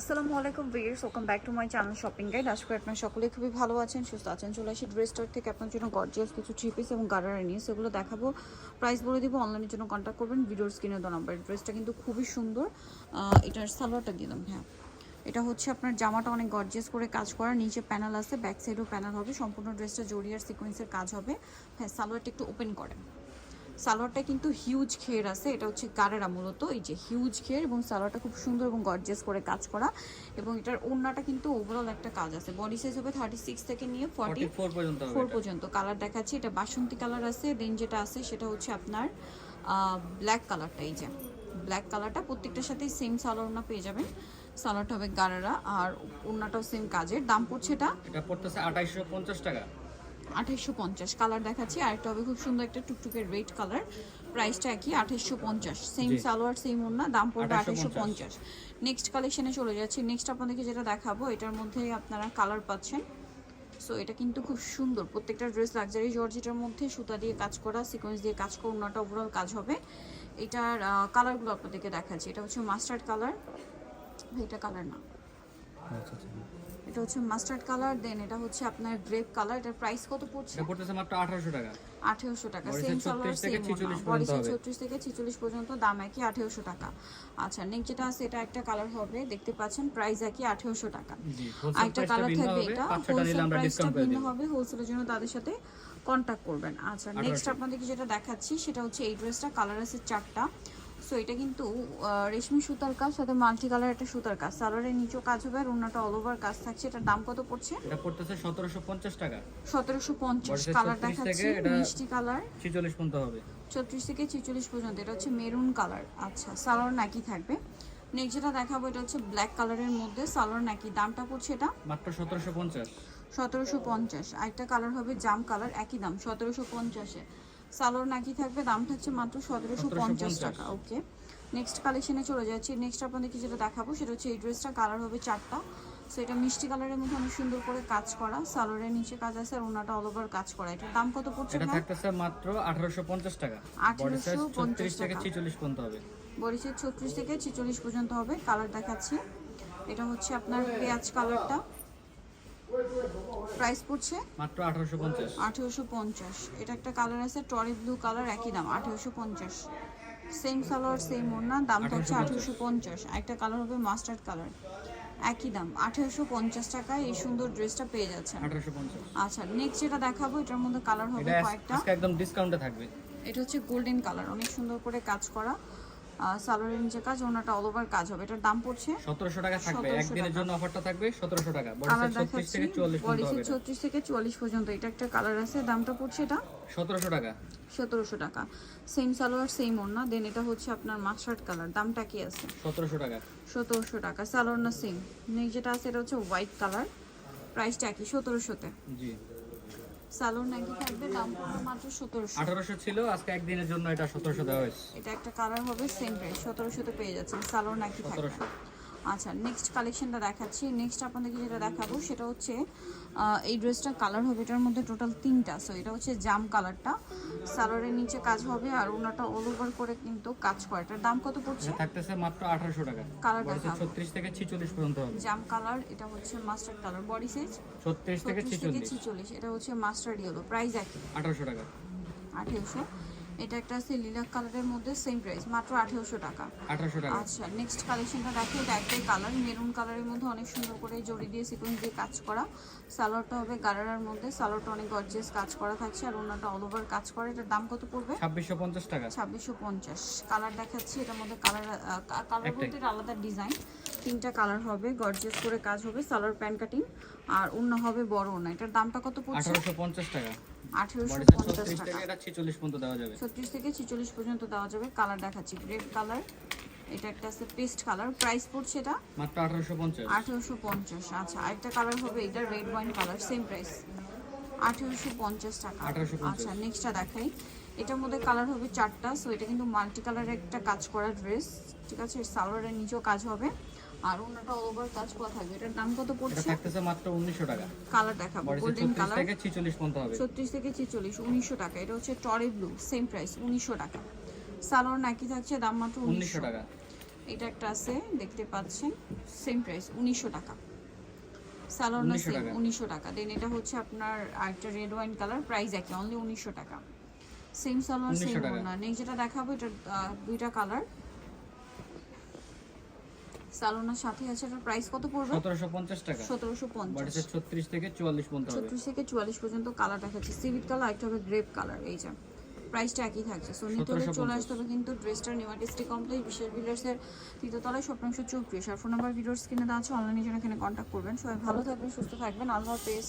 আসসালামু আলাইকুম viewers, welcome back to my channel shopping guide. আশা করি আপনারা সকলেই খুবই ভালো আছেন, সুস্থ আছেন। চলে আসি ড্রেস স্টোর থেকে আপনার জন্য গর্জিয়াস কিছু থ্রি পিস এবং গারারা নিয়ে সেগুলো দেখাবো। প্রাইস বলে দিব, অনলাইনের জন্য কন্ট্যাক্ট করবেন ভিডিওর স্ক্রিনে দেওয়া নাম্বার। ড্রেসটা কিন্তু খুবই সুন্দর। এটার সালোয়ারটা দিলাম। হ্যাঁ, এটা হচ্ছে আপনার জামাটা অনেক গর্জিয়াস করে কাজ করা, নিচে প্যানেল আছে, ব্যাক সাইডেও প্যানেল হবে, সম্পূর্ণ ড্রেসটা জড়ি আর সিকোয়েন্সের কাজ হবে। হ্যাঁ, সালোয়ারটা একটু ওপেন করেন। সালোয়ারটা কিন্তু হিউজ ঘের আছে, এটা হচ্ছে গারেরা মূলত, এই যে হিউজ ঘের, এবং সালোয়ারটা খুব সুন্দর এবং গর্জিয়াস করে কাজ করা, এবং এটার ওড়নাটা কিন্তু ওভারঅল একটা কাজ আছে। বডি সাইজ হবে 36 থেকে নিয়ে 44 পর্যন্ত। কালার দেখাচ্ছি, এটা বাসন্তী কালার আছে, দেন যেটা আছে সেটা হচ্ছে আপনার ব্ল্যাক কালারটা। এই যে ব্ল্যাক কালারটা প্রত্যেকটার সাথে সেম সালোয়ার ওড়না পেয়ে যাবেন। সালোয়ারটা হবে গারেরা আর ওড়নাটাও সেম কাজের। দাম পড়ছে এটা পড়তেছে 2850 টাকা। 2850। কালার দেখাচ্ছি, আরেকটা হবে খুব সুন্দর একটা টুকটুকের রেড কালার, প্রাইসটা একই 2850। সেম সালোয়ার সেম ওড়না, দাম পড়বে 2850। নেক্সট কালেকশনে চলে যাচ্ছি। নেক্সট আপনাদেরকে যেটা দেখাবো, এটার মধ্যে আপনারা কালার পাচ্ছেন। সো এটা কিন্তু খুব সুন্দর, প্রত্যেকটা ড্রেস লাক্সারি জর্জেটের মধ্যে সুতা দিয়ে কাজ করা, সিকোয়েন্স দিয়ে কাজ করা, ওড়নাটা ওভারঅল কাজ হবে। এটার কালারগুলো আপনাদেরকে দেখাচ্ছি। এটা হচ্ছে মাস্টার্ড কালার, এটা কালার না, এটা হচ্ছে মাস্টার্ড কালার, দেন এটা হচ্ছে আপনার গ্রেপ কালার। এটার প্রাইস কত পড়ছে? এটা পড়তেছে মাত্র 1800 টাকা। 1800 টাকা। সেম সালোয়ার সেম ওড়না, বডি সাইজ 36 থেকে 46 পর্যন্ত, দাম একই 1800 টাকা। আচ্ছা, নেক্সট যেটা আছে এটা একটা কালার হবে, দেখতে পাচ্ছেন, প্রাইস একই 1800 টাকা। আরেকটা কালার থাকবে, এটা হোলসেল প্রাইসটা ভিন্ন হবে, হোলসেলের জন্য তাদের সাথে কন্টাক্ট করবেন। আচ্ছা, নেক্সট আপনাদেরকে যেটা দেখাচ্ছি সেটা হচ্ছে এই ড্রেসটা, কালার আছে 4টা। সো এটা কিন্তু রেশমি সুতার কাজ, সাথে মাল্টি কালার একটা সুতার কাজ, সালোয়ারের নিচেও কাজ হবে আর ওড়নাটা অল ওভার কাজ থাকছে। এটার দাম কত পড়ছে? এটা পড়তেছে 1750 টাকা। 1750। কালার দেখাচ্ছি, মিষ্টি কালার, 46 পর্যন্ত হবে। 36 থেকে 46 পর্যন্ত। এটা হচ্ছে মেরুন কালার। আচ্ছা, সালোয়ার নাকি থাকবে। নেক্সট যেটা দেখাবো, এটা হচ্ছে ব্ল্যাক কালারের মধ্যে, সালোয়ার নাকি। দামটা পড়ছে এটা মাত্র 1750। 1750। আরেকটা কালার হবে জাম কালার, একই দাম 1750-এ। সালোয়ার নাকি থাকবে, দাম থাকছে মাত্র 1750 টাকা। ওকে, নেক্সট কালেকশনে চলে যাচ্ছি। নেক্সট আপনাদেরকে যেটা দেখাবো সেটা হচ্ছে এই ড্রেসটা, কালার হবে 4টা। সো এটা মিষ্টি কালারের মধ্যে অনেক সুন্দর করে কাজ করা, সালোয়ারের নিচে কাজ আছে আর ওড়নাটা অল ওভার কাজ করা। এটার দাম কত পড়ছে? এটা থাকতেছে মাত্র 1850 টাকা। বডি সাইজ 36 থেকে 46 পর্যন্ত হবে। বডি সাইজ 36 থেকে 46 পর্যন্ত হবে। কালার দেখাচ্ছি, এটা হচ্ছে আপনার পেঁয়াজ কালারটা, প্রাইস পড়ছে মাত্র 1850। 1850। এটা একটা কালার আছে টরি ব্লু কালার, একই দাম 1850। সেম সালোয়ার সেম ওড়না, দাম হচ্ছে 1850। একটা কালার হবে মাস্টার্ড কালার, একই দাম 1850 টাকায় এই সুন্দর ড্রেসটা পেয়ে যাচ্ছেন। 1850। আচ্ছা, নেক্সট যেটা দেখাবো, এটার মধ্যে কালার হবে কয়েকটা। আজকে একদম ডিসকাউন্টে থাকবে। এটা হচ্ছে গোল্ডেন কালার, অনেক সুন্দর করে কাজ করা, সালোয়ারের নিচে কাজ, ওনাটা অল ওভার কাজ হবে। এটার দাম পড়ছে 1700 টাকা থাকবে। একদিনের জন্য অফারটা থাকবে 1700 টাকা। বডি কালার সাইজ 36 থেকে 44 পর্যন্ত হবে। 36 থেকে 44 পর্যন্ত। এটা একটা কালার আছে, দামটা পড়ছে এটা 1700 টাকা। 1700 টাকা। সেম সালোয়ার সেম ওড়না, দেন এটা হচ্ছে আপনার মাস্টার্ড কালার, দামটা কি আছে? 1700 টাকা। 1700 টাকা। সালোয়ার না সেম। নেক্সট যেটা আছে এটা হচ্ছে হোয়াইট কালার, প্রাইসটা কি 1700-তে? জি। সালোয়ার নাকি থাকবে, দাম পড়বে মাত্র 1700। 1800 ছিল, আজকে একদিনের জন্য এটা 1700 দেওয়া হয়েছে। এটা একটা কালার হবে, সেম প্রাইস 1700-তে পেয়ে যাচ্ছেন। সালোয়ার নাকি থাকবে। 1700। আচ্ছা, নেক্সট কালেকশনটা দেখাচ্ছি। নেক্সট আপনাদেরকে যেটা দেখাবো সেটা হচ্ছে এই ড্রেসটার কালার হবে, এটার মধ্যে টোটাল 3টা। সো এটা হচ্ছে জাম কালারটা, সালোয়ারের নিচে কাজ হবে আর ওনাটা অল ওভার করে কিন্তু কাজ করে। এটার দাম কত পড়ছে? থাকতেছে মাত্র 1800 টাকা। কালার দেখাবো 36 থেকে 46 পর্যন্ত হবে। জাম কালার, এটা হচ্ছে মাস্টার্ড কালার, বডি সাইজ 36 থেকে 46। এটা হচ্ছে মাস্টার্ড ইয়েলো, প্রাইস একই 1800 টাকা। 1800। এটা একটা আছে লিলাক কালারের মধ্যে, সেম প্রাইস মাত্র 1800 টাকা। 1800 টাকা। আচ্ছা, নেক্সট কালেকশনটা দেখো, এটা একটাই কালার, মেরুন কালারের মধ্যে অনেক সুন্দর করে জড়ি দিয়ে সিকোয়েন্স দিয়ে কাজ করা, সালোয়ারটা হবে গারারার মধ্যে, সালোয়ারটা অনেক গর্জিয়াস কাজ করা থাকছে আর ওনাটা অল ওভার কাজ করে। এটার দাম কত পড়বে? 2650 টাকা। 2650। কালার দেখাচ্ছি, এটার মধ্যে কালার বলতে আলাদা ডিজাইন, 3টা কালার হবে, গর্জিয়াস করে কাজ হবে, সালোয়ার প্যান্ট কাটিং আর ওড়না হবে বড় ওড়না। এটার দামটা কত পড়ছে? 1850 টাকা। 1850 টাকা। এটা 46 পর্যন্ত দেওয়া যাবে। 36 থেকে 46 পর্যন্ত দেওয়া যাবে। কালার দেখাচ্ছি, গ্রেপ কালার, এটা একটা আছে পেস্ট কালার, প্রাইস পড়ছে এটা মাত্র 1850। 1850। আচ্ছা, আরেকটা কালার হবে, এটা red wine colour, same price 1850 টাকা। 1850। আচ্ছা, নেক্সটটা দেখাই। এটার মধ্যে কালার হবে 4টা। সো এটা কিন্তু মাল্টি কালারের একটা কাজ করা ড্রেস, ঠিক আছে? সালোয়ারের নিচেও কাজ হবে আর ওনাটা অল ওভার কাজ করা থাকবে। এটার দাম কত এটা পড়ছে? থাকতেছে মাত্র 1900 টাকা। কালার দেখাবো, গোল্ডেন কালার, 36 থেকে 46 পর্যন্ত হবে। 36 থেকে 46, 1900 টাকা। এটা হচ্ছে টরি ব্লু, সেম প্রাইস 1900 টাকা। সালোয়ার নাকি থাকছে, দাম মাত্র 1900 টাকা। এটা একটা আছে দেখতে পাচ্ছেন, সেম প্রাইস 1900 টাকা। সালোয়ারটা 1900 সেম টাকা। 1900 টাকা। দেন এটা হচ্ছে আপনার আরেকটা রেড ওয়াইন কালার, প্রাইস একই, অনলি 1900 টাকা। সেম সালোয়ার 1900 সেম টাকা। ওড়না। নেক্সট যেটা দেখাবো এটা দুইটা কালার, সালোয়ারের সাথে আছে। এটার প্রাইস কত পড়বে? 1750 টাকা। 1750। বডি সাইজ 36 থেকে 44 পর্যন্ত হবে। 36 থেকে 44 পর্যন্ত কালার দেখাচ্ছে। সিভিট কালার, একটা হবে গ্রেপ কালার। এই যে প্রাইসটা একই থাকছে। সো নিতে হলে চলে আসতে হবে কিন্তু ড্রেসটার নিউ আর্টিস্টিক কমপ্লেক্স বিশেষ বিল্ডার্সের তৃতীয়তলায়, স্বপ্নাংশ 34। আর ফোন নাম্বার ভিডিওর স্ক্রিনে দেওয়া আছে, অনলাইনে জন্য এখানে কন্ট্যাক্ট করবেন। সবাই ভালো থাকবেন, সুস্থ থাকবেন, আল্লাহ হাফেজ।